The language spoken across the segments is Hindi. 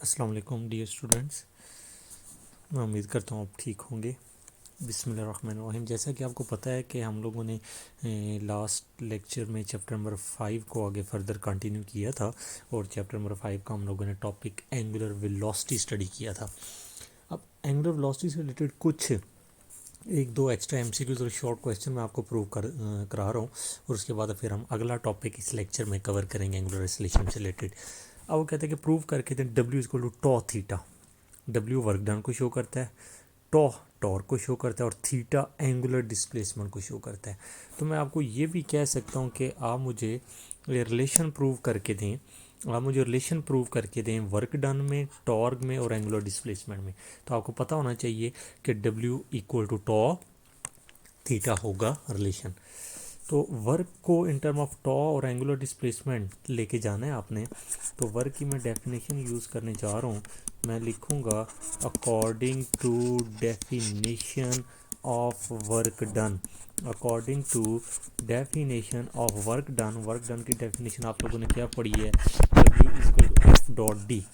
अस्सलाम वालेकुम डियर स्टूडेंट्स। मैं उम्मीद करता हूँ आप ठीक होंगे। बिस्मिल्लाहिर्रहमानिर्रहीम। जैसा कि आपको पता है कि हम लोगों ने लास्ट लेक्चर में चैप्टर नंबर 5 को आगे फर्दर कंटिन्यू किया था और चैप्टर नंबर 5 का हम लोगों ने टॉपिक एंगुलर वेलोसिटी स्टडी किया था। अब एंगुलर वेलोसिटी से रिलेटेड कुछ एक दो एक्स्ट्रा एमसीक्यूज और शॉर्ट क्वेश्चन मैं आपको प्रूव करा रहा हूँ और उसके बाद फिर हम अगला टॉपिक इस लेक्चर में कवर करेंगे एंगुलर एक्सेलरेशन से रिलेटेड। अब वो कहते हैं कि प्रूव करके दें W equal to tau theta. W work done को शो करता है, टॉ टॉर्क को शो करता है और थीटा एंगुलर डिस्प्लेसमेंट को शो करता है। तो मैं आपको ये भी कह सकता हूँ कि आप मुझे ये रिलेशन प्रूव करके दें, आप मुझे रिलेशन प्रूव करके दें वर्क डन में, टॉर्क में और एंगुलर डिस्प्लेसमेंट में। तो आपको पता होना चाहिए कि W equal to tau theta होगा रिलेशन। तो वर्क को इन टर्म ऑफ टॉ और एंगुलर डिस्प्लेसमेंट लेके जाना है आपने। तो वर्क की मैं डेफिनेशन यूज़ करने जा रहा हूँ। मैं लिखूँगा according to definition of work done. According to definition of work done, work done की डेफिनेशन आप लोगों ने क्या पढ़ी है? W is equal to F dot D.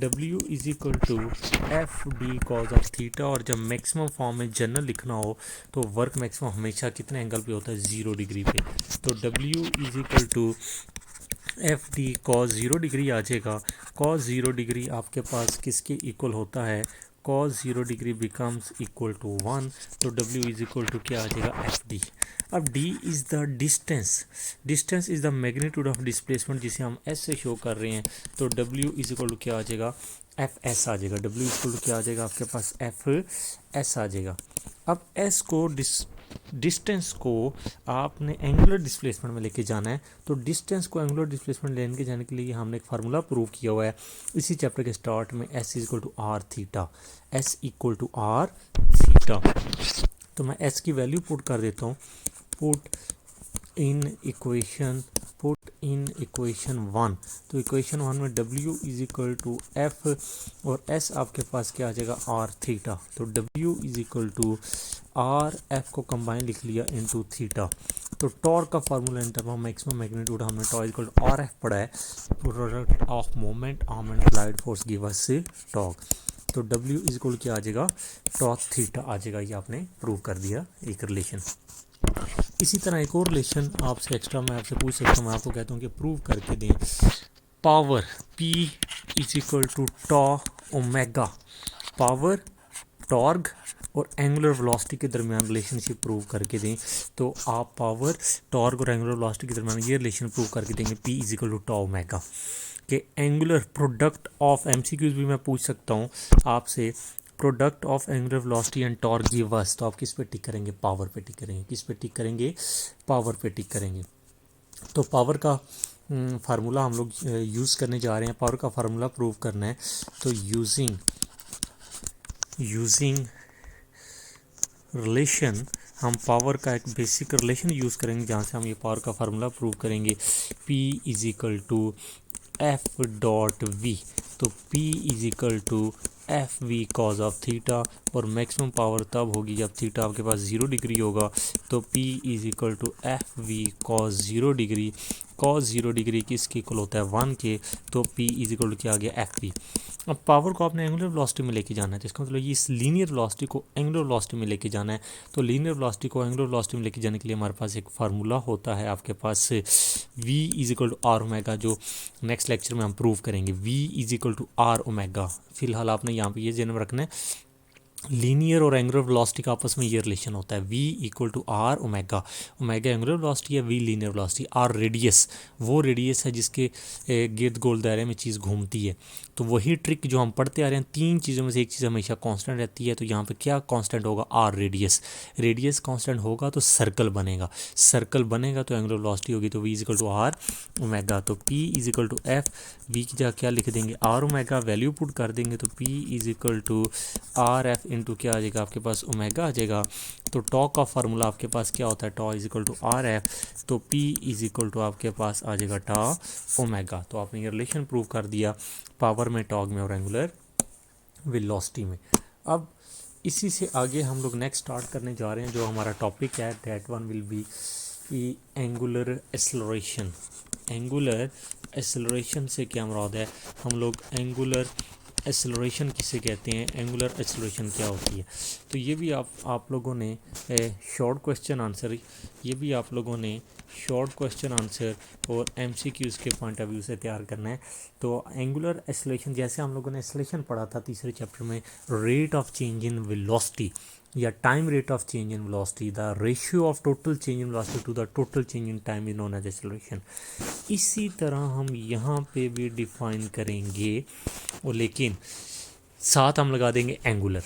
W is equal to F D cos of theta. और जब मैक्सिमम फॉर्म में जनरल लिखना हो तो वर्क मैक्सिमम हमेशा कितने एंगल पे होता है? 0 डिग्री पे। तो W is equal to F D cos 0 degree आ जाएगा। कॉस 0 डिग्री आपके पास किसके इक्वल होता है? Cos 0 degree becomes equal to 1। तो W इज इक्वल टू क्या आ जाएगा? F D. अब D is the distance, distance is the magnitude of displacement जिसे हम S से शो कर रहे हैं। तो W इज इक्वल टू क्या आ जाएगा? एफ एस आ जाएगा। W इज इक्वल टू क्या आ जाएगा आपके पास? एफ एस आ जाएगा। अब S को डिस्टेंस को आपने एंगुलर डिस्प्लेसमेंट में लेके जाना है। तो डिस्टेंस को एंगुलर डिस्प्लेसमेंट लेने के जाने के लिए हमने एक फार्मूला प्रूव किया हुआ है इसी चैप्टर के स्टार्ट में। S equal to R theta, S equal to R theta. तो मैं S की वैल्यू पुट कर देता हूँ। Put in equation 1। तो इक्वेशन 1 में W is equal to F और S आपके पास क्या आ जाएगा? R theta. तो W is equal to R F को कंबाइन लिख लिया इनटू थीटा। तो टॉर्क का formula in term of maximum magnitude हमने tau equal to R F पढ़ा है। Product of moment arm and applied force give us torque. तो W इज इक्वल क्या आ जाएगा? टॉ थीटा आ जाएगा। ये आपने प्रूव कर दिया एक रिलेशन। इसी तरह एक और रिलेशन आपसे एक्स्ट्रा मैं आपसे पूछ सकता हूँ। मैं आपको कहता हूँ कि प्रूव करके दें power P is equal to tau omega. Power, torque और एंगुलर वेलोसिटी के दरमियान रिलेशनशिप प्रूव करके दें। तो आप पावर, टॉर्क और एंगुलर वेलोसिटी के दरमियान ये रिलेशन प्रूव करके देंगे P is equal to tau omega. कि एंगुलर प्रोडक्ट ऑफ एमसीक्यूज भी मैं पूछ सकता हूँ आपसे। Product of angular velocity and torque give us. तो आप किस पे टिक करेंगे? पावर पे टिक करेंगे। किस पे टिक करेंगे? पावर पे टिक करेंगे। तो पावर का फार्मूला हम लोग यूज़ करने जा रहे हैं। पावर का फार्मूला प्रूव करना है। तो यूजिंग रिलेशन, हम पावर का एक बेसिक रिलेशन यूज़ करेंगे जहाँ से हम ये पावर का फार्मूला प्रूव करेंगे। P is equal to F dot V. तो P is equal to F V cos of theta. और मैक्सिमम पावर तब होगी जब थीटा आपके पास 0 डिग्री होगा। तो P is equal to F V cos 0 degree. Cos 0 degree किसके इक्वल होता है? 1 के। तो P इज इक्वल टू क्या आ गया? F we. अब पावर को आपने एंगुलर वेलोसिटी में लेके जाना है। तो इसका मतलब ये इस लीनियर वेलोसिटी को एंगुलर वेलोसिटी में लेके जाना है। तो लीनियर वेलोसिटी को एंगुलर वेलोसिटी में लेके जाने के लिए हमारे पास एक फार्मूला होता है आपके पास V is equal to R omega, जो नेक्स्ट लेक्चर में हम प्रूव करेंगे। V is equal to R omega. फिलहाल आपने यहाँ पे ये जन्म रखना है, लीनियर और एंगुलर वेलोसिटी का आपस में ये रिलेशन होता है। V equal to R omega. Omega angular velocity है, V linear velocity. R radius, वो रेडियस है जिसके गिर्द गोल दायरे में चीज़ घूमती है। तो वही ट्रिक जो हम पढ़ते आ रहे हैं, तीन चीज़ों में से एक चीज़ हमेशा कांस्टेंट रहती है। तो यहाँ पे क्या कांस्टेंट होगा? Are radius. रेडियस कांस्टेंट होगा तो सर्कल बनेगा, सर्कल बनेगा तो एंगुलर वेलोसिटी होगी। तो V is equal to R omega. तो P is equal to F, V की जगह क्या लिख देंगे? Are omega. वैल्यू पुट कर देंगे तो P is equal to R F into क्या आ जाएगा आपके पास? ओमेगा आ जाएगा। तो टॉ का फार्मूला आपके पास क्या होता है? Tau is equal to R F. तो P इज इक्वल टू आपके पास आ जाएगा टॉ ओमेगा। तो आपने ये रिलेशन प्रूव कर दिया पावर में, टॉर्क में और एंगुलर वेलोसिटी में। अब इसी से आगे हम लोग नेक्स्ट स्टार्ट करने जा रहे हैं। जो हमारा टॉपिक है that one will be angular acceleration. Angular acceleration से क्या मुराद है? हम लोग एंगुलर एक्सेलरेशन किसे कहते हैं, एंगुलर एक्सेलरेशन क्या होती है। तो ये भी आप लोगों ने शॉर्ट क्वेश्चन आंसर, ये भी आप लोगों ने शॉर्ट क्वेश्चन आंसर और एमसीक्यूज़ के पॉइंट ऑफ व्यू से तैयार करना है। तो एंगुलर एक्सेलरेशन, जैसे हम लोगों ने एक्सेलरेशन पढ़ा था तीसरे चैप्टर में, rate of change in velocity या time rate of change in velocity, the ratio of total change in velocity to the total change in time is known as acceleration. इसी तरह हम यहाँ पे भी डिफाइन करेंगे, और लेकिन साथ हम लगा देंगे एंगुलर।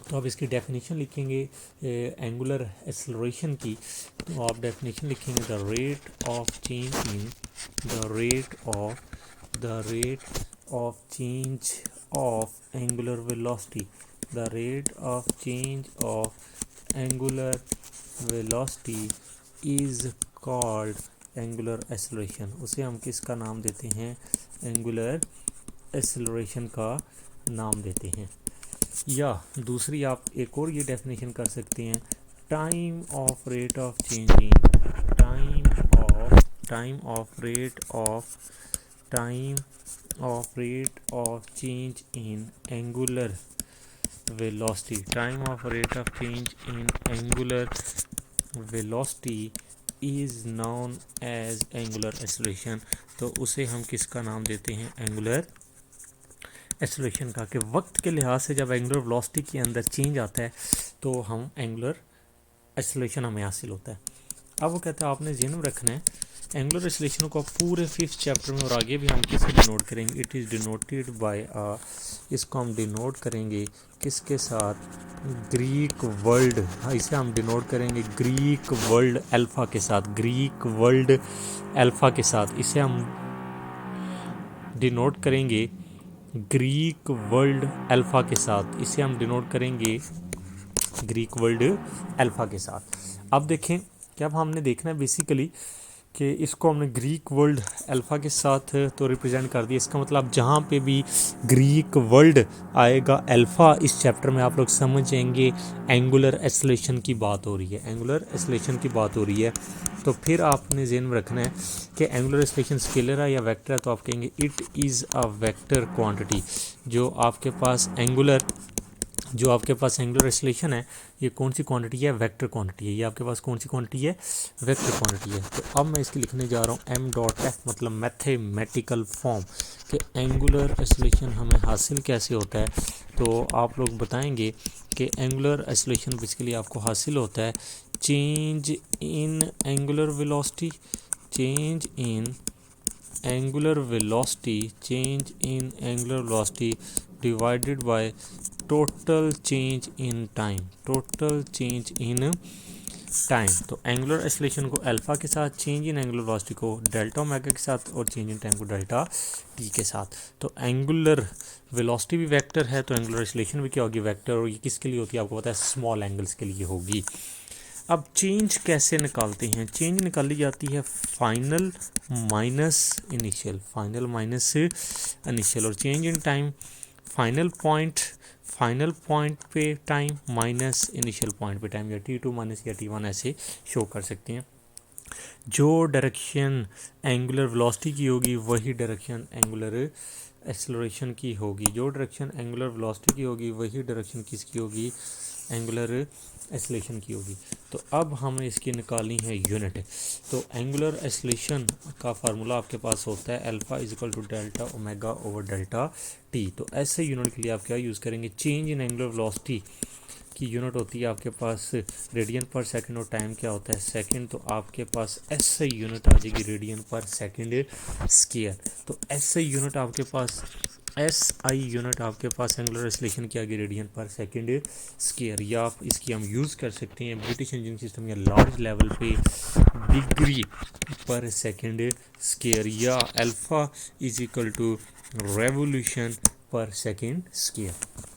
तो आप इसकी डेफिनेशन लिखेंगे एंगुलर एक्सेलरेशन की, तो आप डेफिनेशन लिखेंगे the rate of change in the rate of change of angular velocity, the rate of change of angular velocity is called angular acceleration. उसे हम किसका नाम देते हैं, एंगुलर एक्सेलरेशन का नाम देते हैं। या दूसरी आप एक और ये डेफिनेशन कर सकते हैं, time of rate of change in time of rate of change in angular velocity, time of rate of change in angular velocity is known as angular acceleration. तो उसे हम किसका नाम देते हैं, एंगुलर एक्सेलरेशन का। कि वक्त के लिहाज से जब एंगुलर वेलोसिटी के अंदर चेंज आता है तो हम एंगुलर एक्सेलरेशन हमें हासिल होता है। अब वो कहते हैं आपने ध्यान में रखना है एंगुलर एक्सेलरेशन को पूरे 5th चैप्टर में और आगे भी हम किससे डिनोट करेंगे, इट इज़ डिनोटेड बाय इसको हम डिनोट करेंगे किसके साथ, ग्रीक वर्ल्ड, इसे हम डिनोट करेंगे ग्रीक वर्ल्ड अल्फ़ा के साथ, ग्रीक वर्ल्ड अल्फ़ा के साथ इसे हम डिनोट करेंगे ग्रीक वर्ल्ड अल्फ़ा के साथ, इसे हम डिनोट करेंगे ग्रीक वर्ल्ड अल्फ़ा के साथ। अब देखें कि अब हमने देखना है बेसिकली कि इसको हमने ग्रीक वर्ल्ड अल्फ़ा के साथ तो रिप्रेजेंट कर दिया। इसका मतलब जहाँ पे भी ग्रीक वर्ल्ड आएगा अल्फ़ा, इस चैप्टर में आप लोग समझ जाएंगे एंगुलर एक्सेलरेशन की बात हो रही है, एंगुलर एक्सेलरेशन की बात हो रही है। तो फिर आपने ज़हन में रखना है कि एंगुलर एक्सेलरेशन स्केलर है या वेक्टर है, तो आप कहेंगे it is a vector quantity. जो आपके पास एंगुलर एक्सेलरेशन है, ये कौन सी क्वांटिटी है, वेक्टर क्वांटिटी है। ये आपके पास कौन सी क्वांटिटी है, वेक्टर क्वांटिटी है। तो अब मैं इसकी लिखने जा रहा हूँ m.f, मतलब मैथमेटिकल फॉर्म कि एंगुलर एक्सेलरेशन हमें हासिल कैसे होता है। तो आप लोग बताएंगे कि एंगुलर एक्सेलरेशन बेसिकली आपको हासिल होता है change in angular velocity, change in angular velocity divided by total change in time, तो एंगुलर एक्सेलरेशन को अल्फ़ा के साथ, चेंज इन एंगुलर वेलोसिटी को डेल्टा ओमेगा के साथ और चेंज इन टाइम को डेल्टा टी के साथ। तो एंगुलर वेलोसिटी भी वेक्टर है, तो एंगुलर एक्सेलरेशन भी क्या होगी, वेक्टर। और ये किसके लिए होती है आपको पता है, स्मॉल एंगल्स के लिए होगी। अब चेंज कैसे निकालते हैं, चेंज निकाली जाती है फाइनल माइनस इनिशियल, और change in time final point पे टाइम माइनस इनिशियल पॉइंट पे टाइम, या t2 माइनस या t1 ऐसे शो कर सकते हैं। जो डायरेक्शन एंगुलर वेलोसिटी की होगी वही डायरेक्शन एंगुलर एक्सेलरेशन की होगी, जो डायरेक्शन एंगुलर वेलोसिटी की होगी वही डायरेक्शन किसकी होगी, एंगुलर एक्सेलरेशन की होगी। तो अब हमें इसकी निकालनी है यूनिट। तो एंगुलर एक्सेलरेशन का फार्मूला आपके पास होता है alpha is equal to delta omega over delta T. तो ऐसे यूनिट के लिए आप क्या यूज़ करेंगे, चेंज इन एंगुलर वेलोसिटी की यूनिट होती है आपके पास रेडियन पर सेकंड, और टाइम क्या होता है, सेकंड। तो आपके पास SI यूनिट आ जाएगी रेडियन पर सेकंड स्क्वायर। तो SI यूनिट आपके पास एंगुलर एक्सेलरेशन की आगे रेडियन पर सेकंड स्क्वायर, या आप इसकी हम यूज़ कर सकते हैं ब्रिटिश इंजीनियरिंग सिस्टम या लार्ज लेवल पे डिग्री पर सेकंड स्क्वायर, या alpha is equal to revolution per second square.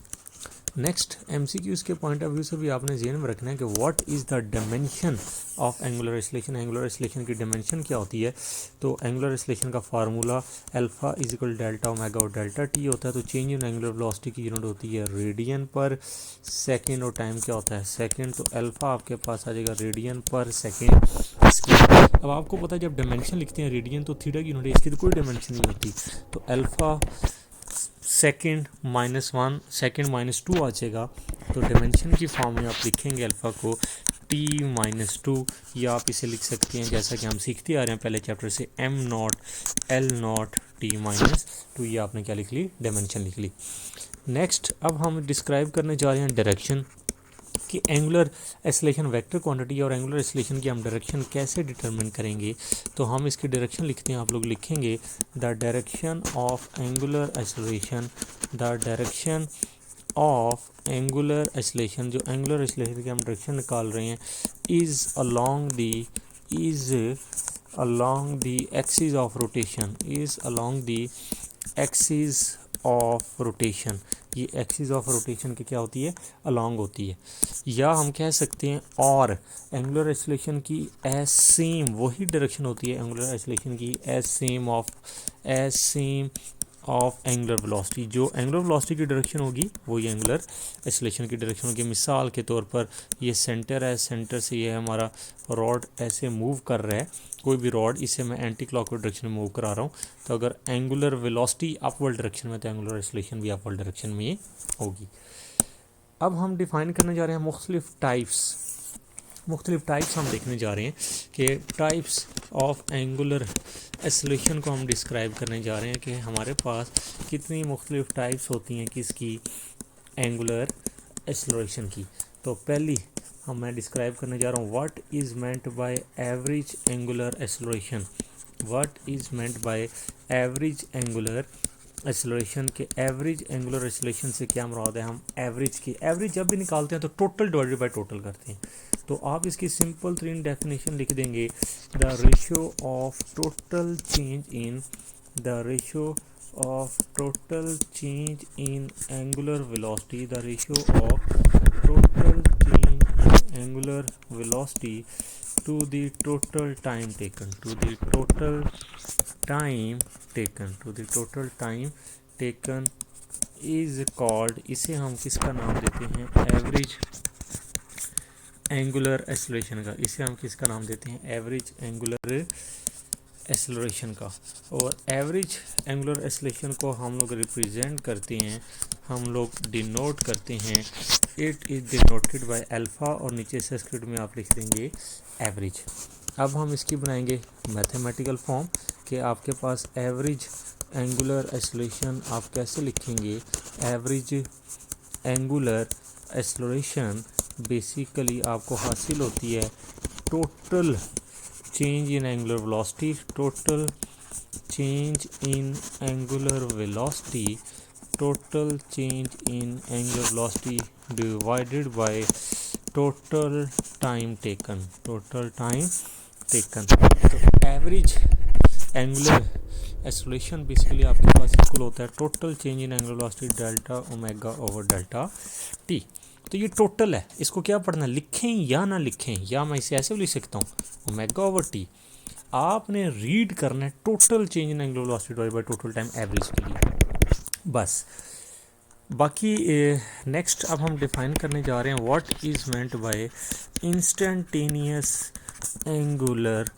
Next MCQs के पॉइंट ऑफ व्यू से भी आपने ध्यान में रखना है कि what is the dimension of angular acceleration, angular acceleration की डायमेंशन क्या होती है। तो एंगुलर एक्सेलरेशन का formula alpha is equal delta omega और डेल्टा टी होता है। तो चेंज इन एंगुलर वेलोसिटी की यूनिट होती है रेडियन पर सेकेंड, और टाइम क्या होता है, सेकेंड। तो अल्फ़ा आपके पास आ जाएगा रेडियन पर सेकेंड स्क्वायर। अब आपको पता है जब डायमेंशन लिखते हैं रेडियन तो थीटा की यूनिट है, इसकी तो कोई डायमेंशन नहीं होती। तो अल्फ़ा सेकेंड -1 सेकेंड -2 आ जाएगा। तो डायमेंशन की फॉर्म में आप लिखेंगे अल्फ़ा को t-2, या आप इसे लिख सकते हैं जैसा कि हम सीखते आ रहे हैं पहले चैप्टर से m0 l0 t-2। ये आपने क्या लिख ली, डायमेंशन लिख ली। नेक्स्ट अब हम डिस्क्राइब करने जा रहे हैं डायरेक्शन कि एंगुलर एक्सेलरेशन वेक्टर क्वांटिटी और एंगुलर एक्सेलरेशन की हम डायरेक्शन कैसे डिटरमिन करेंगे। तो हम इसकी डायरेक्शन लिखते हैं, आप लोग लिखेंगे the direction of angular acceleration, the direction of angular acceleration, जो एंगुलर एक्सेलरेशन की हम डायरेक्शन निकाल रहे हैं, is along the axis of rotation, is along the axis of rotation. ये एक्सिस ऑफ रोटेशन की क्या होती है, अलोंग होती है। या हम कह सकते हैं और एंगुलर एक्सेलरेशन की एज सेम वही डायरेक्शन होती है, एंगुलर एक्सेलरेशन की as same of angular velocity. जो एंगुलर वेलोसिटी की डायरेक्शन होगी वो ये एंगुलर एक्सेलरेशन की डायरेक्शन होगी। मिसाल के तौर पर ये सेंटर है, सेंटर से ये हमारा रॉड ऐसे मूव कर रहा है, कोई भी रॉड, इसे मैं एंटी क्लॉकवाइज डायरेक्शन में मूव करा रहा हूँ। तो अगर एंगुलर वेलोसिटी अपवर्ड डायरेक्शन में तो एंगुलर एक्सेलरेशन भी अपवर्ड डायरेक्शन में होगी। अब हम डिफ़ाइन करने जा रहे हैं मुख्तलिफ टाइप्स हम देखने जा रहे हैं कि टाइप्स ऑफ एंगुलर एक्सेलरेशन को हम डिस्क्राइब करने जा रहे हैं कि हमारे पास कितनी मुख्तलिफ टाइप्स होती हैं किसकी, एंगुलर एक्सेलरेशन की। तो पहली मैं डिस्क्राइब करने जा रहा हूँ what is meant by average angular acceleration. What is meant by average angular acceleration के एवरेज एंगुलर एक्सेलरेशन से क्या मुराद है, हम एवरेज की एवरेज जब भी निकालते हैं तो टोटल डिवाइडेड बाय टोटल करते हैं। तो आप इसकी सिंपल तरीन डेफिनेशन लिख देंगे, the ratio of total change in angular velocity, the ratio of total change in angular velocity to the total time taken is called, इसे हम किसका नाम देते हैं, एवरेज एंगुलर एक्सेलरेशन का। इसे हम किसका नाम देते हैं, एवरेज एंगुलर एक्सेलरेशन का। और एवरेज एंगुलर एक्सेलरेशन को हम लोग रिप्रेजेंट करते हैं, हम लोग डिनोट करते हैं, it is denoted by alpha, और नीचे सब्सक्रिप्ट में आप लिख देंगे एवरेज। अब हम इसकी बनाएंगे मैथमेटिकल फॉर्म कि आपके पास एवरेज एंगुलर एक्सेलरेशन आप कैसे लिखेंगे। एवरेज एंगुलर एक्सेलरेशन बेसिकली आपको हासिल होती है total change in angular velocity, total change in angular velocity, total change in angular velocity divided by total time taken, total time taken. तो एवरेज एंगुलर एक्सेलरेशन बेसिकली आपके पास इक्वल होता है total change in angular velocity delta omega over delta T. तो ये टोटल है, इसको क्या पढ़ना, लिखें या ना लिखें, या मैं इसे ऐसे भी लिख सकता हूँ ओमेगा ओवर टी। आपने रीड करना है total change in angular velocity divided by total time average के लिए बस। बाकी नेक्स्ट अब हम डिफाइन करने जा रहे हैं what is meant bye instantaneous angular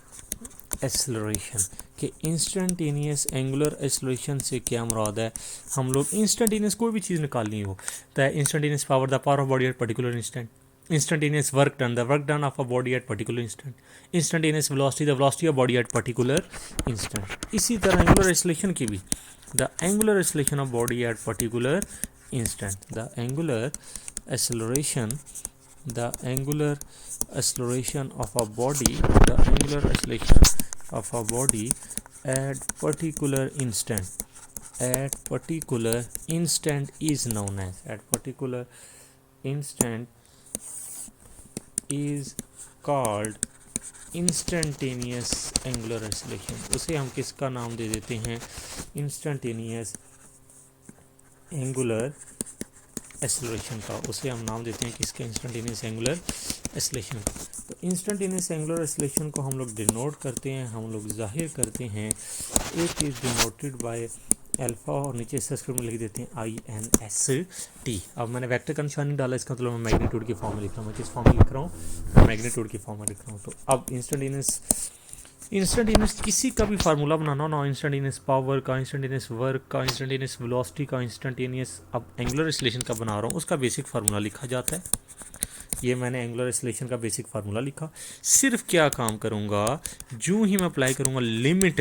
acceleration. कि इंस्टेंटेनियस एंगुलर एक्सेलरेशन से क्या मुराद है, हम लोग इंस्टेंटेनियस कोई भी चीज़ निकालनी हो तो instantaneous power, the power of body at particular instant, instantaneous work done, the work done of a body at particular instant, instantaneous velocity, the velocity of body at particular instant. इसी तरह एंगुलर एक्सेलरेशन की भी, the angular acceleration of body at particular instant, the angular acceleration of a body, the angular acceleration of a body at particular instant is known as, at particular instant is called instantaneous angular acceleration। उसे हम किसका नाम दे देते हैं, instantaneous एंगुलर एक्सेलरेशन का। उसे हम नाम देते हैं किसके, इंस्टेंटेनियस एंगुलर एक्सेलरेशन का। तो इंस्टेंटेनियस एंगुलर एक्सेलरेशन को हम लोग डिनोट करते हैं, हम लोग जाहिर करते हैं, it is denoted by alpha, और नीचे सब्सक्रिप्ट में लिख देते हैं INST। अब मैंने वेक्टर का निशान नहीं डाला, इसका मतलब मैं मैग्नीट्यूड की फॉर्म में लिख रहा हूँ। मैं किस फॉर्म में लिख रहा हूँ, मैग्नीट्यूड की फॉर्म में लिख रहा हूँ। तो अब इंस्टेंटेनियस इंस्टेंटेनियस किसी का भी फार्मूला बनाना हो ना, इंस्टेंटेनियस पावर का, इंस्टेंटेनियस वर्क का, इंस्टेंटेनियस वेलोसिटी का, इंस्टेंटेनियस अब एंगुलर एक्सीलरेशन का बना रहा हूँ, उसका बेसिक फार्मूला लिखा जाता है। ये मैंने एंगुलर एक्सीलरेशन का बेसिक फार्मूला लिखा। सिर्फ क्या काम करूँगा, जो ही मैं अप्लाई करूँगा limit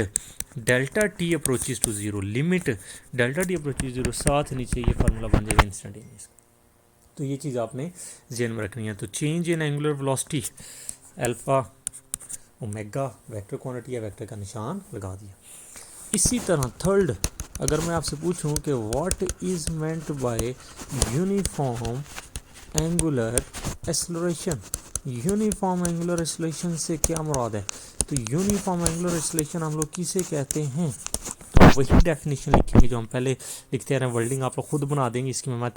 delta T approaches to zero, limit delta T approaches zero, साथ नीचे ये फार्मूला बन जाएगा इंस्टेंटेनियस। तो ये चीज़ आपने ध्यान में रखनी है। तो change in angular velocity alpha omega, vector quantity या वेक्टर का निशान लगा दिया। इसी तरह थर्ड, अगर मैं आपसे पूछूं कि what is meant by uniform angular acceleration, uniform angular acceleration से क्या मुराद है, तो यूनिफॉर्म एंगुलर एक्सेलरेशन हम लोग किसे कहते हैं, तो आप वही डेफिनेशन लिखेंगे जो हम पहले लिखते रहे। वर्डिंग आप लोग खुद बना देंगे, इसकी मैं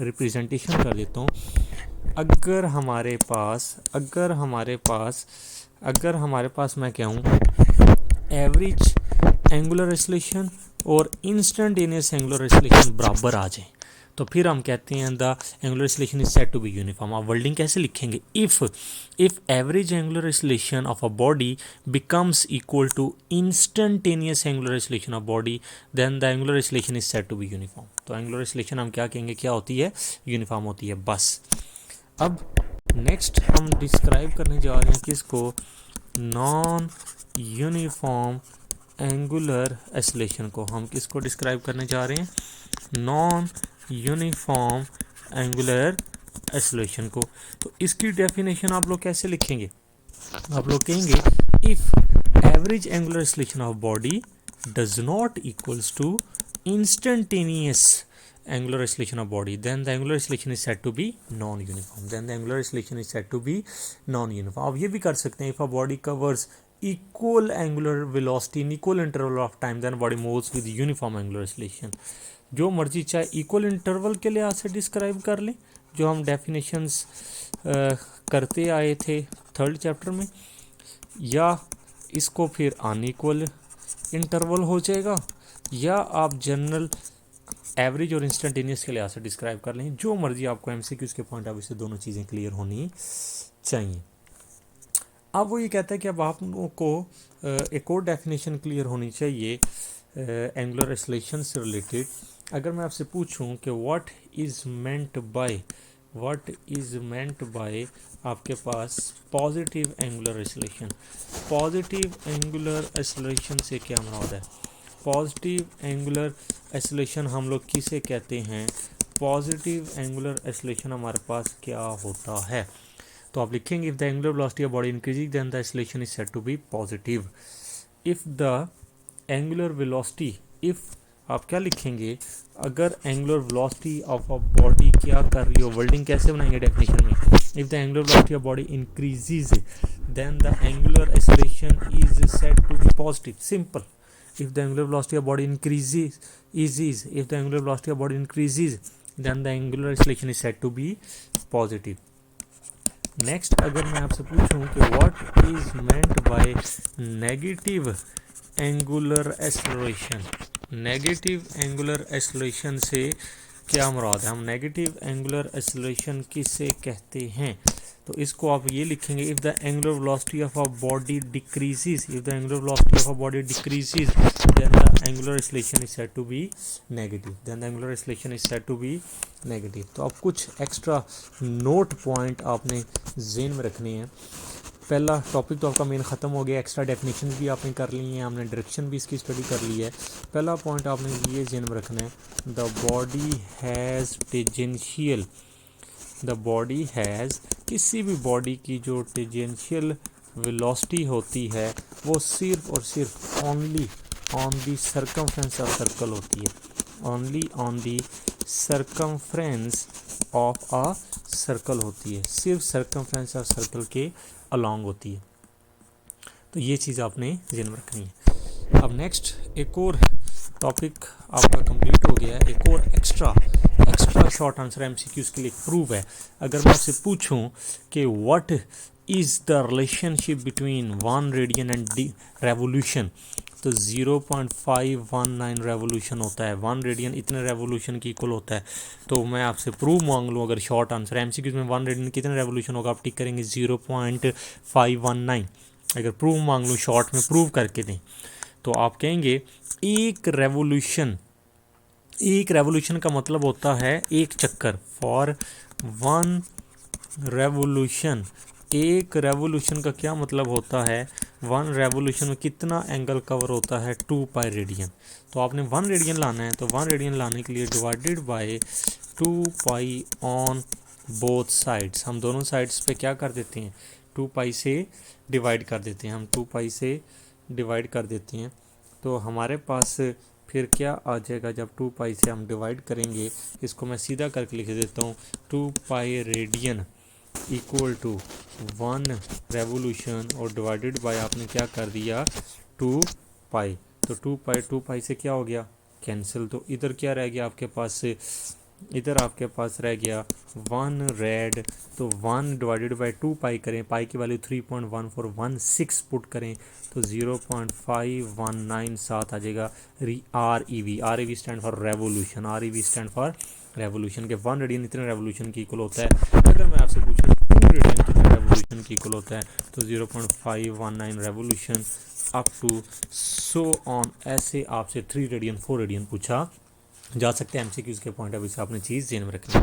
रिप्रेजेंटेशन कर देता हूँ। अगर हमारे पास मैं क्या हूँ, एवरेज एंगुलर एक्सेलरेशन और इंस्टेंटेनियस एंगुलर एक्सेलरेशन बराबर आ जाए, तो फिर हम कहते हैं the angular acceleration is said to be uniform. आप वर्डिंग कैसे लिखेंगे, if average angular acceleration of a body becomes equal to instantaneous angular acceleration of body, then the angular acceleration is said to be uniform. तो एंगुलर एक्सेलरेशन हम क्या कहेंगे, क्या होती है, यूनिफॉर्म होती है। बस अब नेक्स्ट हम डिस्क्राइब करने जा रहे हैं किसको, नॉन यूनिफॉर्म एंगुलर एक्सेलरेशन को। हम किसको डिस्क्राइब करने जा रहे हैं, नॉन यूनिफॉर्म एंगुलर एक्सेलरेशन को। तो इसकी डेफिनेशन आप लोग कैसे लिखेंगे, आप लोग कहेंगे if average angular acceleration of body does not equals to instantaneous angular acceleration of body, then the angular acceleration is said to be non-uniform, then the angular acceleration is said to be non-uniform। आप ये भी कर सकते हैं, if a body covers equal angular velocity in equal interval of time, then body moves with uniform angular acceleration। जो मर्जी चाहे इक्वल इंटरवल के लिहाज से डिस्क्राइब कर लें, जो हम डेफिनेशंस करते आए थे थर्ड चैप्टर में, या इसको फिर अनइक्वल इंटरवल हो जाएगा, या आप जनरल एवरेज और इंस्टेंटेनियस के लिहाज से डिस्क्राइब कर लें, जो मर्जी आपको एमसीक्यूज के पॉइंट ऑफ व्यू से दोनों चीज़ें क्लियर होनी चाहिए। अब वो ये कहता है कि अब आप लोगों को एक और डेफिनेशन क्लियर होनी चाहिए एंगुलर एक्सेलरेशन से रिलेटेड। अगर मैं आपसे पूछूं कि व्हाट इज़ मेंट बाय आपके पास positive angular acceleration, positive angular acceleration से क्या मुराद है, पॉजिटिव एंगुलर एक्सेलरेशन हम लोग किसे कहते हैं, पॉजिटिव एंगुलर एक्सेलरेशन हमारे पास क्या होता है। तो आप लिखेंगे if the angular velocity of body increasing then the acceleration is said to be positive. If the angular velocity, if आप क्या लिखेंगे, अगर angular velocity of a body क्या कर रही हो, वर्डिंग कैसे बनाएंगे डेफिनेशन में, if the angular velocity of body increases then the angular acceleration is said to be positive. Simple, if the angular velocity of body increases if the angular velocity of body increases then the angular acceleration is said to be positive। next अगर मैं आपसे पूछूं कि what is meant by negative angular acceleration, negative angular acceleration से क्या मुराद है, हम नेगेटिव एंगुलर एक्सेलरेशन किसे कहते हैं, तो इसको आप ये लिखेंगे if the angular velocity of a body decreases, if the angular velocity of a body decreases then the angular acceleration is said to be negative, then the angular acceleration is said to be negative. तो अब कुछ एक्स्ट्रा नोट पॉइंट आपने ज़हन में रखने हैं। पहला टॉपिक तो आपका मेन ख़त्म हो गया, एक्स्ट्रा डेफिनेशन भी आपने कर ली हैं, हमने डायरेक्शन भी इसकी स्टडी कर ली है। पहला पॉइंट आपने ये ज़हन में रखना है, the body has tangential, the body has, किसी भी बॉडी की जो टेंजेंशियल वेलोसिटी होती है वो सिर्फ और सिर्फ only on the circumference of circle होती है, only on the circumference of a circle होती है, सिर्फ सर्कमफ्रेंस ऑफ सर्कल के अलॉन्ग होती है। तो ये चीज़ आपने ध्यान में रखनी है। अब नेक्स्ट एक और टॉपिक आपका कंप्लीट हो गया है, एक और एक्स्ट्रा शॉर्ट आंसर एमसीक्यूज के लिए प्रूव है। अगर मैं आपसे पूछूं कि what is the relationship between 1 radian and revolution, तो 0.519 रेवोल्यूशन होता है, 1 रेडियन इतने रेवोल्यूशन की इक्वल होता है। तो मैं आपसे प्रूव मांग लूँ, अगर शॉर्ट आंसर एमसीक्यूज में 1 रेडियन कितने रेवोल्यूशन होगा, आप टिक करेंगे 0.519। अगर प्रूव मांग लूँ, शॉर्ट में प्रूव करके दें, तो आप कहेंगे एक रेवोल्यूशन का मतलब होता है एक चक्कर। फॉर वन रेवोल्यूशन, एक रेवोल्यूशन का क्या मतलब होता है, वन रेवोल्यूशन में कितना एंगल कवर होता है, 2 पाई रेडियन। तो आपने 1 रेडियन लाना है, तो 1 रेडियन लाने के लिए divided by 2 pi on both sides. हम दोनों साइड्स पे क्या कर देते हैं, 2 पाई से डिवाइड कर देते हैं, हम 2 पाई से डिवाइड कर देते हैं। तो हमारे पास फिर क्या आ जाएगा, जब 2 पाई से हम डिवाइड करेंगे, इसको मैं सीधा करके लिख देता हूँ, 2 pi radian equal to 1 revolution, और डिवाइडेड बाय आपने क्या कर दिया, 2 पाई। तो 2 पाई से क्या हो गया, कैंसिल। तो इधर क्या रह गया आपके पास, इधर आपके पास रह गया 1 रेड। तो 1/2 पाई करें, पाई की वैल्यू 3.1416 पुट करें, तो 0.5197 आ जाएगा। R E V stand for revolution, R E V stand for revolution के 1 रेडियन इतने रेवोल्यूशन की इक्वल होता है। अगर मैं आपसे पूछूं 2 रेडियन कितने रेवोल्यूशन की इक्वल होता है, तो 0.519 revolution up to so on. ऐसे आपसे 3 रेडियन 4 रेडियन पूछा जा सकते हैं एमसीक्यूज के पॉइंट ऑफ व्यू से, आपने चीज़ ध्यान में रखनी है।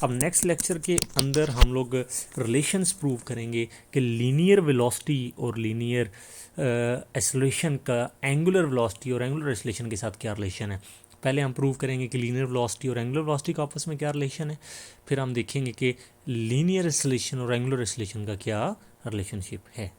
अब नेक्स्ट लेक्चर के अंदर हम लोग रिलेशंस प्रूव करेंगे कि लीनियर वेलोसिटी और लीनियर एक्सेलरेशन का एंगुलर वेलोसिटी और एंगुलर एक्सेलरेशन के साथ क्या रिलेशन है। पहले हम प्रूव करेंगे कि लीनियर वेलोसिटी और एंगुलर वेलोसिटी का आपस में क्या रिलेशन है, फिर हम देखेंगे कि लीनियर एक्सेलरेशन और एंगुलर एक्सेलरेशन का क्या रिलेशनशिप है।